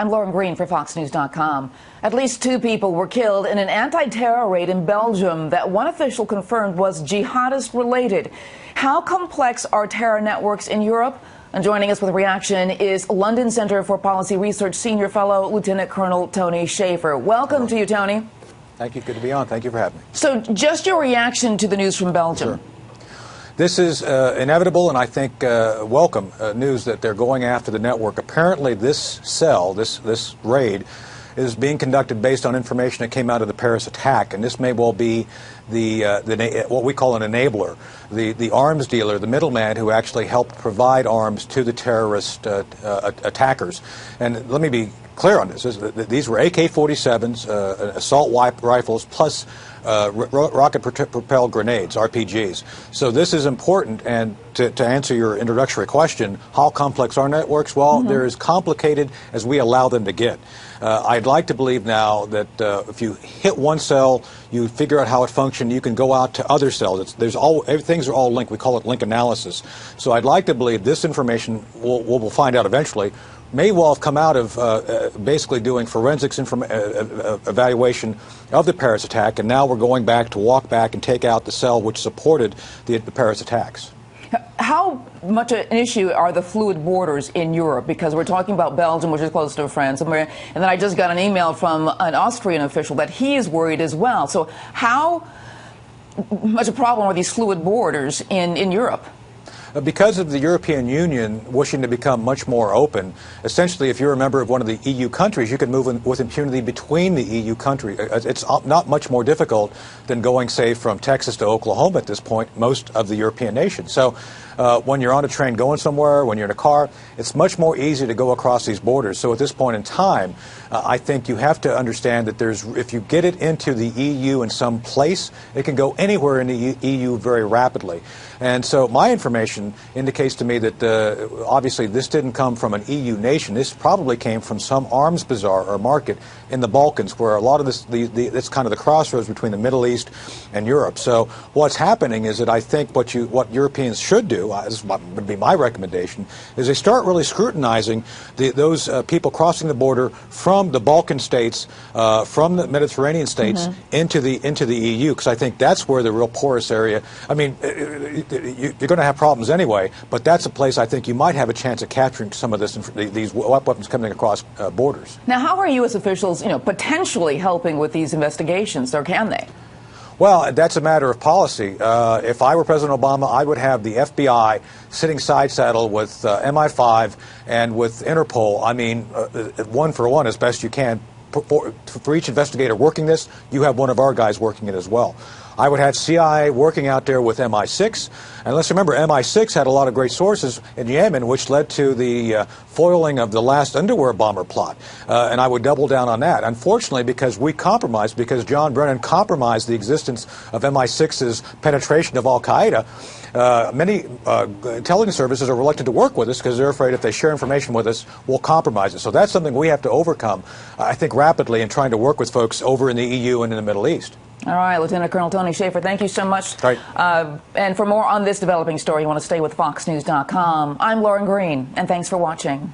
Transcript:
I'm Lauren Green for FoxNews.com. At least 2 people were killed in an anti-terror raid in Belgium that one official confirmed was jihadist-related. How complex are terror networks in Europe? And joining us with a reaction is London Center for Policy Research Senior Fellow Lieutenant Colonel Tony Shaffer. Welcome to you, Tony. Thank you. Good to be on. Thank you for having me. So just your reaction to the news from Belgium. Sure. This is inevitable and I think welcome news that they're going after the network. Apparently this cell, this raid, is being conducted based on information that came out of the Paris attack, and this may well be what we call an enabler, the arms dealer, the middleman who actually helped provide arms to the terrorist attackers. And let me be clear on this. These were AK-47s, assault rifles, plus rocket-propelled grenades, RPGs. So this is important, and to answer your introductory question, how complex are networks? Well, they're as complicated as we allow them to get. I'd like to believe now that if you hit one cell, you figure out how it functions, you can go out to other cells. Things are all linked. We call it link analysis. So I'd like to believe this information, we'll find out eventually, may well have come out of basically doing forensics evaluation of the Paris attack, and now we're going back to walk back and take out the cell which supported the Paris attacks. How much an issue are the fluid borders in Europe? Because we're talking about Belgium, which is close to France, and then I just got an email from an Austrian official that he is worried as well. So how much a problem are these fluid borders in Europe? Because of the European Union wishing to become much more open, essentially if you're a member of one of the EU countries, you can move with impunity between the EU countries. It's not much more difficult than going, say, from Texas to Oklahoma at this point, most of the European nations. So when you're on a train going somewhere, when you're in a car, it's much more easy to go across these borders. So at this point in time, I think you have to understand that if you get it into the EU in some place, it can go anywhere in the EU very rapidly. And so my information indicates to me that obviously this didn't come from an EU nation. This probably came from some arms bazaar or market in the Balkans, where a lot of it's kind of the crossroads between the Middle East and Europe. So what's happening is that I think what Europeans should do, this would be my recommendation, is they start really scrutinizing those people crossing the border from the Balkan states, from the Mediterranean states into the EU, because I think that's where the real porous area. I mean, you're going to have problems anyway, but that's a place I think you might have a chance of capturing some of these weapons coming across borders. Now, how are U.S. officials, potentially helping with these investigations, or can they? Well, that's a matter of policy. If I were President Obama, I would have the FBI sitting side saddle with MI5 and with Interpol. I mean, one for one as best you can. For each investigator working this, you have one of our guys working it as well. I would have CIA working out there with MI6. And let's remember, MI6 had a lot of great sources in Yemen, which led to the foiling of the last underwear bomber plot. And I would double down on that. Unfortunately, because John Brennan compromised the existence of MI6's penetration of al-Qaeda, many intelligence services are reluctant to work with us because they're afraid if they share information with us, we'll compromise it. So that's something we have to overcome, I think, rapidly in trying to work with folks over in the EU and in the Middle East. All right, Lieutenant Colonel Tony Shaffer, thank you so much. Right. And for more on this developing story, you want to stay with FoxNews.com. I'm Lauren Green, and thanks for watching.